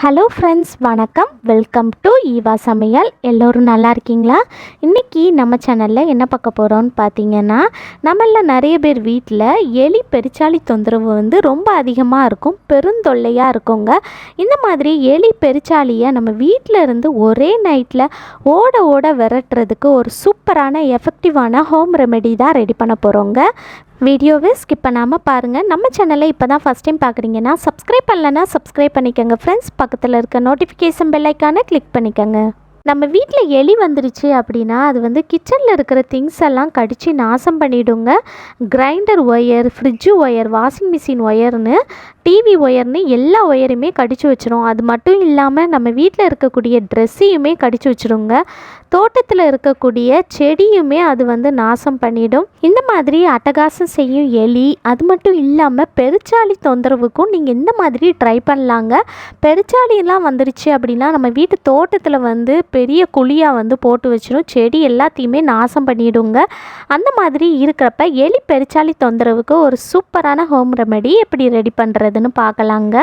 Hello friends, வணக்கம். Welcome to Eva சமையல். எல்லோரும் நல்லா இருக்கீங்களா? இன்றைக்கி நம்ம சேனலில் என்ன பார்க்க போகிறோன்னு பார்த்தீங்கன்னா, நம்மள நிறைய பேர் வீட்டில் எலி பெருச்சாளி தொந்தரவு ரொம்ப அதிகமாக இருக்கும், பெருந்தொல்லையாக இருக்குங்க. இந்த மாதிரி எலி பெருச்சாளியை நம்ம வீட்டில் இருந்து ஒரே நைட்டில் ஓட ஓட விரட்டுறதுக்கு ஒரு சூப்பரான எஃபெக்டிவான ஹோம் ரெமெடி தான் ரெடி பண்ண போகிறோங்க. வீடியோவை ஸ்கிப் பண்ணாமல் பாருங்கள். நம்ம சேனலை இப்போ தான் ஃபஸ்ட் டைம் பார்க்குறீங்கன்னா சப்ஸ்கிரைப் பண்ணலன்னா சப்ஸ்கிரைப் பண்ணிக்கோங்க ஃப்ரெண்ட்ஸ். பக்கத்தில் இருக்க நோட்டிஃபிகேஷன் பெல் ஐக்கானை கிளிக் பண்ணிக்கோங்க. நம்ம வீட்டில் எலி வந்துருச்சு அப்படின்னா அது கிச்சனில் இருக்கிற திங்ஸ் எல்லாம் கடித்து நாசம் பண்ணிவிடுங்க. Grinder wire, fridge wire, washing machine ஒயர்னு, டிவி ஒயர்னு எல்லா ஒயருமே கடிச்சு வச்சிரும். அது மட்டும் இல்லாமல் நம்ம வீட்டில் இருக்கக்கூடிய ட்ரெஸ்ஸையுமே கடிச்சு வச்சுருங்க. தோட்டத்தில் இருக்கக்கூடிய செடியுமே அது நாசம் பண்ணிடும். இந்த மாதிரி அட்டகாசம் செய்யும் எலி. அது மட்டும் இல்லாமல் பெருச்சாளி தொந்தரவுக்கும் நீங்கள் இந்த மாதிரி ட்ரை பண்ணலாங்க. பெருச்சாளியெல்லாம் வந்துருச்சு அப்படின்னா நம்ம வீட்டு தோட்டத்தில் பெரிய குழியாக போட்டு வச்சிடும், செடி எல்லாத்தையுமே நாசம் பண்ணிவிடுங்க. அந்த மாதிரி இருக்கிறப்ப எலி பெருச்சாளி தொந்தரவுக்கு ஒரு சூப்பரான ஹோம் ரெமெடி எப்படி ரெடி பண்ணுறதுன்னு பார்க்கலாங்க.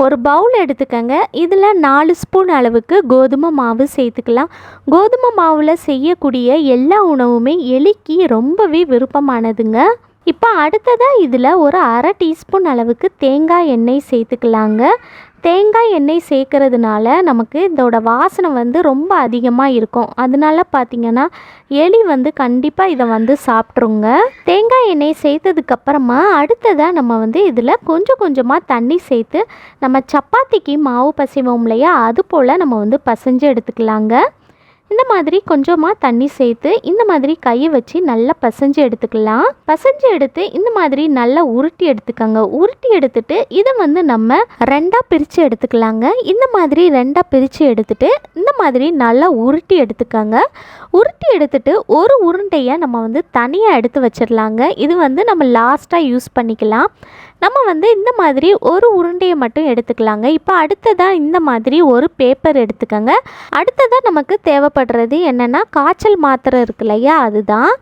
ஒரு பவுல் எடுத்துக்கங்க. இதில் 4 ஸ்பூன் அளவுக்கு கோதுமை மாவு சேர்த்துக்கலாம். கோதுமை மாவில் செய்யக்கூடிய எல்லா உணவுமே எலிக்கு ரொம்பவே விருப்பமானதுங்க. இப்போ அடுத்ததாக இதில் ஒரு அரை டீஸ்பூன் அளவுக்கு தேங்காய் எண்ணெய் சேர்த்துக்கலாங்க. தேங்காய் எண்ணெய் சேர்க்கறதுனால நமக்கு இதோட வாசனை ரொம்ப அதிகமாக இருக்கும். அதனால பார்த்திங்கன்னா எலி கண்டிப்பாக இதை சாப்பிட்ருங்க. தேங்காய் எண்ணெய் சேர்த்ததுக்கப்புறமா அடுத்ததாக நம்ம இதில் கொஞ்சம் கொஞ்சமாக தண்ணி சேர்த்து நம்ம சப்பாத்திக்கு மாவு பசைவோம் இல்லையா, அது போல் நம்ம பசைஞ்சு எடுத்துக்கலாங்க. இந்த மாதிரி கொஞ்சமாக தண்ணி சேர்த்து இந்த மாதிரி கையை வச்சு நல்லா பசைஞ்சு எடுத்துக்கலாம். பசைஞ்சு எடுத்து இந்த மாதிரி நல்லா உருட்டி எடுத்துக்கோங்க. உருட்டி எடுத்துட்டு இதை நம்ம ரெண்டாக பிரித்து எடுத்துக்கலாங்க. இந்த மாதிரி ரெண்டாக பிரித்து எடுத்துட்டு இந்த மாதிரி நல்லா உருட்டி எடுத்துக்கோங்க. உருட்டி எடுத்துட்டு ஒரு உருண்டையை நம்ம தனியாக எடுத்து வச்சிடலாங்க. இது நம்ம லாஸ்ட்டாக யூஸ் பண்ணிக்கலாம். நம்ம இந்த மாதிரி ஒரு உருண்டையை மட்டும் எடுத்துக்கலாங்க. இப்போ அடுத்ததாக இந்த மாதிரி ஒரு பேப்பர் எடுத்துக்கோங்க. அடுத்ததாக நமக்கு தேவைப்படுறது என்னென்னா காய்ச்சல் மாத்திரை இருக்கு இல்லையா, அதுதான்.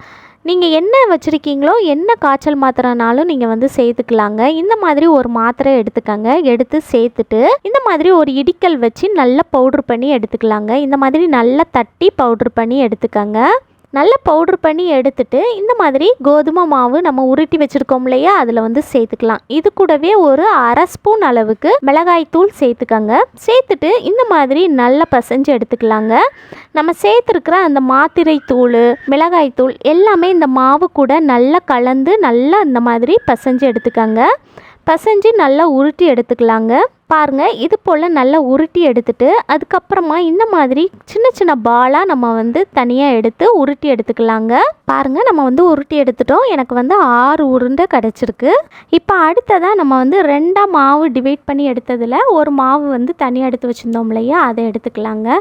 நீங்கள் என்ன வச்சுருக்கீங்களோ என்ன காய்ச்சல் மாத்திரைனாலும் நீங்கள் சேர்த்துக்கலாங்க. இந்த மாதிரி ஒரு மாத்திரை எடுத்துக்கோங்க. எடுத்து சேர்த்துட்டு இந்த மாதிரி ஒரு இடிக்கல் வச்சு நல்லா பவுட்ரு பண்ணி எடுத்துக்கலாங்க. இந்த மாதிரி நல்லா தட்டி பவுட்ரு பண்ணி எடுத்துக்கோங்க. நல்லா பவுட்ரு பண்ணி எடுத்துட்டு இந்த மாதிரி கோதுமை மாவு நம்ம உருட்டி வச்சுருக்கோம் இல்லையா, அதில் சேர்த்துக்கலாம். இது கூடவே ஒரு அரை ஸ்பூன் அளவுக்கு மிளகாய் தூள் சேர்த்துக்கோங்க. சேர்த்துட்டு இந்த மாதிரி நல்லா பசைஞ்சு எடுத்துக்கலாங்க. நம்ம சேர்த்துருக்கிற அந்த மாத்திரை தூள், மிளகாய் தூள் எல்லாமே இந்த மாவு கூட நல்லா கலந்து நல்லா இந்த மாதிரி பசைஞ்சு எடுத்துக்கோங்க. பசைஞ்சு நல்லா உருட்டி எடுத்துக்கலாங்க. பாருங்கள், இது போல் நல்லா உருட்டி எடுத்துட்டு அதுக்கப்புறமா இந்த மாதிரி சின்ன சின்ன பாலாக நம்ம தனியாக எடுத்து உருட்டி எடுத்துக்கலாங்க. பாருங்கள், நம்ம உருட்டி எடுத்துட்டோம். எனக்கு 6 உருண்டை கிடச்சிருக்கு. இப்போ அடுத்ததாக நம்ம ரெண்டாக மாவு டிவைட் பண்ணி எடுத்ததில் ஒரு மாவு தனியாக எடுத்து வச்சுருந்தோம் இல்லையா, அதை எடுத்துக்கலாங்க.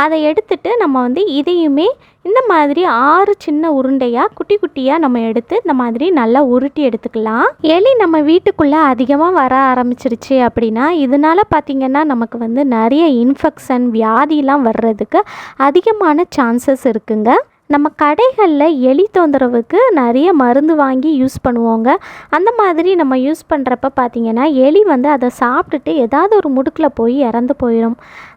அதை எடுத்துட்டு நம்ம இதையுமே இந்த மாதிரி 6 சின்ன உருண்டையாக குட்டி குட்டியாக நம்ம எடுத்து இந்த மாதிரி நல்லா உருட்டி எடுத்துக்கலாம். எலி நம்ம வீட்டுக்குள்ளே அதிகமாக வர ஆரம்பிச்சிருச்சு அப்படின்னா இதனால் பார்த்திங்கன்னா நமக்கு நிறைய இன்ஃபெக்ஷன், வியாதிலாம் வர்றதுக்கு அதிகமான சான்சஸ் இருக்குங்க. நம்ம கடைகளில் எலி தொந்தரவுக்கு நிறைய மருந்து வாங்கி யூஸ் பண்ணுவோங்க. அந்த மாதிரி நம்ம யூஸ் பண்ணுறப்ப பார்த்திங்கன்னா எலி அதை சாப்பிட்டுட்டு ஏதாவது ஒரு முடுக்கில் போய் இறந்து போயிடும்.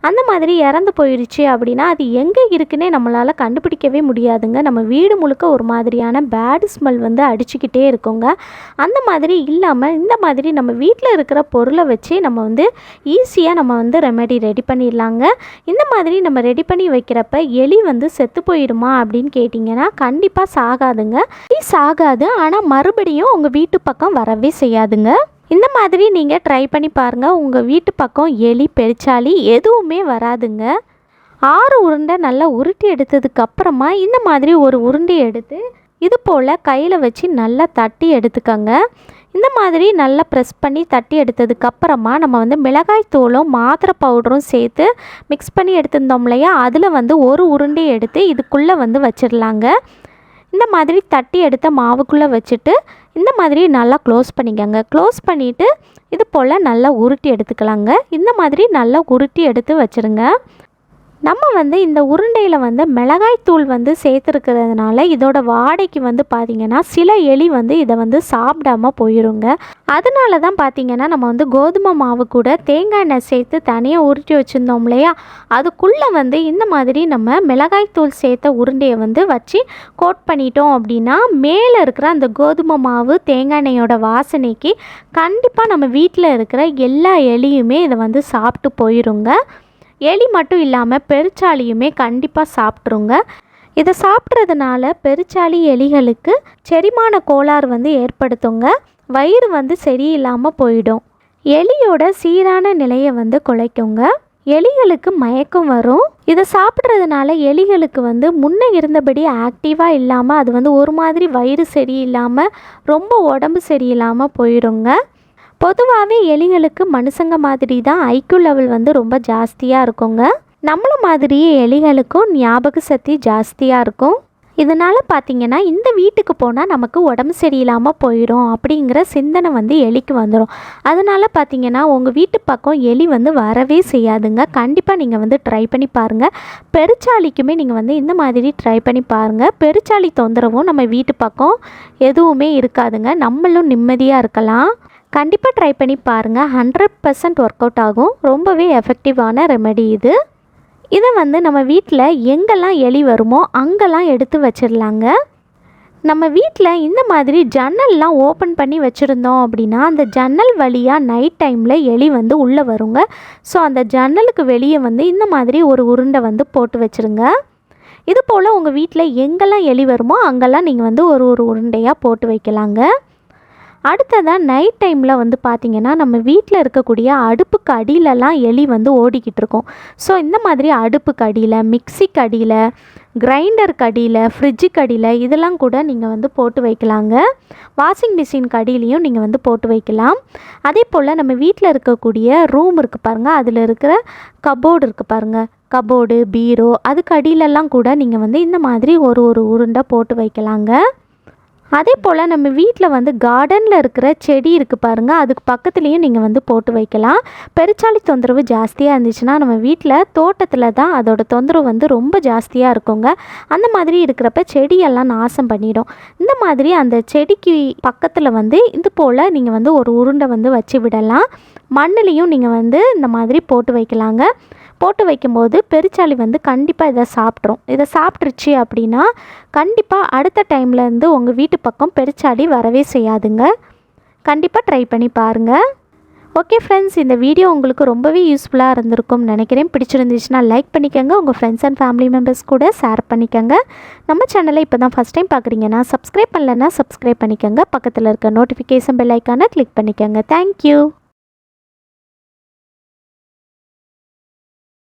அந்த மாதிரி இறந்து போயிடுச்சு அப்படின்னா அது எங்கே இருக்குன்னே நம்மளால் கண்டுபிடிக்கவே முடியாதுங்க. நம்ம வீடு முழுக்க ஒரு மாதிரியான பேட் ஸ்மெல் அடிச்சுக்கிட்டே இருக்குங்க. அந்த மாதிரி இல்லாமல் இந்த மாதிரி நம்ம வீட்டில் இருக்கிற பொருளை வச்சு நம்ம ஈஸியாக நம்ம ரெமெடி ரெடி பண்ணிடலாங்க. இந்த மாதிரி நம்ம ரெடி பண்ணி வைக்கிறப்ப எலி செத்து போயிடுமா அப்படின்னு கேட்டிங்கன்னா கண்டிப்பாக சாகாதுங்க. சாகாது, ஆனால் மறுபடியும் உங்கள் வீட்டு பக்கம் வரவே செய்யாதுங்க. இந்த மாதிரி நீங்கள் ட்ரை பண்ணி பாருங்கள். உங்கள் வீட்டு பக்கம் எலி பெருச்சாளி எதுவுமே வராதுங்க. 6 உருண்டை நல்லா உருட்டி எடுத்ததுக்கப்புறமா இந்த மாதிரி ஒரு உருண்டை எடுத்து இது போல் கையில் வச்சு நல்லா தட்டி எடுத்துக்கோங்க. இந்த மாதிரி நல்லா ப்ரெஸ் பண்ணி தட்டி எடுத்ததுக்கப்புறமா நம்ம மிளகாய் தூளும் மாத்திரை பவுடரும் சேர்த்து மிக்ஸ் பண்ணி எடுத்துருந்தோம் இல்லையா, அதில் ஒரு உருண்டையை எடுத்து இதுக்குள்ளே வச்சிடலாங்க. இந்த மாதிரி தட்டி எடுத்த மாவுக்குள்ளே வச்சுட்டு இந்த மாதிரி நல்லா க்ளோஸ் பண்ணிக்கோங்க. க்ளோஸ் பண்ணிவிட்டு இது போல் நல்லா உருட்டி எடுத்துக்கலாங்க. இந்த மாதிரி நல்லா உருட்டி எடுத்து வச்சுருங்க. நம்ம வந்து இந்த உருண்டையில் வந்து மிளகாய் தூள் வந்து சேர்த்துருக்கிறதுனால இதோட வாடைக்கு வந்து பார்த்திங்கன்னா சில எலி வந்து இதை வந்து சாப்பிடாம போயிருங்க. அதனால தான் பார்த்திங்கன்னா நம்ம வந்து கோதுமை மாவு கூட தேங்காய் எண்ணெய் சேர்த்து தனியாக உருட்டி வச்சுருந்தோம் இல்லையா, அதுக்குள்ளே வந்து இந்த மாதிரி நம்ம மிளகாய் தூள் சேர்த்த உருண்டையை வந்து வச்சு கோட் பண்ணிட்டோம் அப்படின்னா மேலே இருக்கிற அந்த கோதுமை மாவு தேங்காய் எண்ணெயோட வாசனைக்கு கண்டிப்பாக நம்ம வீட்டில் இருக்கிற எல்லா எலியுமே இதை வந்து சாப்பிட்டு போயிருங்க. எலி மட்டும் இல்லாமல் பெருச்சாளியுமே கண்டிப்பாக சாப்பிட்ருங்க. இதை சாப்பிட்றதுனால பெருச்சாளி எலிகளுக்கு செரிமான கோளாறு வந்து ஏற்படுத்துங்க. வயிறு வந்து சரியில்லாமல் போயிடும். எலியோட சீரான நிலையை வந்து குலைக்குங்க. எலிகளுக்கு மயக்கம் வரும். இதை சாப்பிட்றதுனால எலிகளுக்கு வந்து முன்னே இருந்தபடி ஆக்டிவாக இல்லாமல் அது வந்து ஒரு மாதிரி வயிறு சரியில்லாமல் ரொம்ப உடம்பு சரியில்லாமல் போயிடுங்க. பொதுவாகவே எலிகளுக்கு மனுஷங்க மாதிரி தான் ஐக்யூ லெவல் வந்து ரொம்ப ஜாஸ்தியாக இருக்குங்க. நம்மள மாதிரியே எலிகளுக்கும் ஞாபக சக்தி ஜாஸ்தியாக இருக்கும். இதனால் பார்த்திங்கன்னா இந்த வீட்டுக்கு போனால் நமக்கு உடம்பு சரியில்லாமல் போயிடும் அப்படிங்கிற சிந்தனை வந்து எலிக்கு வந்துடும். அதனால் பார்த்திங்கன்னா உங்கள் வீட்டு பக்கம் எலி வந்து வரவே செய்யாதுங்க. கண்டிப்பாக நீங்கள் வந்து ட்ரை பண்ணி பாருங்கள். பெருச்சாளிக்குமே நீங்கள் வந்து இந்த மாதிரி ட்ரை பண்ணி பாருங்கள். பெருச்சாளி தொந்தரவும் நம்ம வீட்டு பக்கம் எதுவுமே இருக்காதுங்க. நம்மளும் நிம்மதியாக இருக்கலாம். கண்டிப்பாக ட்ரை பண்ணி பாருங்கள். 100% ஒர்க் அவுட் ஆகும். ரொம்பவே எஃபெக்டிவான ரெமெடி இது. இதை வந்து நம்ம வீட்டில் எங்கெல்லாம் எலி வருமோ அங்கெல்லாம் எடுத்து வச்சிடலாங்க. நம்ம வீட்டில் இந்த மாதிரி ஜன்னல்லாம் ஓப்பன் பண்ணி வச்சுருந்தோம் அப்படின்னா அந்த ஜன்னல் வழியாக நைட் டைமில் எலி வந்து உள்ளே வருங்க. ஸோ அந்த ஜன்னலுக்கு வெளியே வந்து இந்த மாதிரி ஒரு உருண்டை வந்து போட்டு வச்சுருங்க. இது போல் உங்கள் வீட்டில் எங்கெல்லாம் எலி வருமோ அங்கெல்லாம் நீங்கள் வந்து ஒரு உருண்டையாக போட்டு வைக்கலாங்க. அடுத்ததாக நைட் டைமில் வந்து பார்த்திங்கன்னா நம்ம வீட்டில் இருக்கக்கூடிய அடுப்புக்கு அடியிலலாம் எலி வந்து ஓடிக்கிட்டு இருக்கும். ஸோ இந்த மாதிரி அடுப்புக்கு அடியில், மிக்சிக்கு அடியில், கிரைண்டருக்கு அடியில், ஃப்ரிட்ஜுக்கு அடியில் இதெல்லாம் கூட நீங்கள் வந்து போட்டு வைக்கலாங்க. வாஷிங் மிஷினுக்கு அடியிலையும் நீங்கள் வந்து போட்டு வைக்கலாம். அதே போல் நம்ம வீட்டில் இருக்கக்கூடிய ரூம் இருக்குது பாருங்கள், அதில் இருக்கிற கபோர்டு இருக்குது பாருங்கள், கபோர்டு, பீரோ அதுக்கு அடியிலெல்லாம் கூட நீங்கள் வந்து இந்த மாதிரி ஒரு உருண்டை போட்டு வைக்கலாங்க. அதே போல் நம்ம வீட்டில் வந்து கார்டனில் இருக்கிற செடி இருக்குது பாருங்கள், அதுக்கு பக்கத்துலேயும் நீங்கள் வந்து போட்டு வைக்கலாம். பெருச்சாளி தொந்தரவு ஜாஸ்தியாக இருந்துச்சுன்னா நம்ம வீட்டில் தோட்டத்தில் தான் அதோட தொந்தரவு வந்து ரொம்ப ஜாஸ்தியாக இருக்குங்க. அந்த மாதிரி இருக்கிறப்ப செடியெல்லாம் நாசம் பண்ணிடும். இந்த மாதிரி அந்த செடிக்கு பக்கத்தில் வந்து இது போல் நீங்கள் வந்து ஒரு உருண்டை வந்து வச்சு விடலாம். மண்ணுலேயும் நீங்கள் வந்து இந்த மாதிரி போட்டு வைக்கலாங்க. போட்டு வைக்கும்போது பெருச்சாளி வந்து கண்டிப்பாக இதை சாப்பிட்ரும். இதை சாப்பிட்ருச்சு அப்படின்னா கண்டிப்பாக அடுத்த டைம்லேருந்து உங்கள் வீட்டு பக்கம் பெருச்சாளி வரவே செய்யாதுங்க. கண்டிப்பாக ட்ரை பண்ணி பாருங்கள். ஓகே ஃப்ரெண்ட்ஸ், இந்த வீடியோ உங்களுக்கு ரொம்பவே யூஸ்ஃபுல்லாக இருந்திருக்கும்னு நினைக்கிறேன். பிடிச்சிருந்துச்சுன்னா லைக் பண்ணிக்கோங்க. உங்கள் ஃப்ரெண்ட்ஸ் அண்ட் ஃபேமிலி மெம்பர்ஸ் கூட ஷேர் பண்ணிக்கோங்க. நம்ம சேனலை இப்போ தான் ஃபஸ்ட் டைம் பார்க்குறீங்கன்னா சப்ஸ்கிரைப் பண்ணலைன்னா சப்ஸ்கிரைப் பண்ணிக்கோங்க. பக்கத்தில் இருக்க நோட்டிஃபிகேஷன் பெல் ஐக்கானை கிளிக் பண்ணிக்கோங்க. தேங்க்யூ.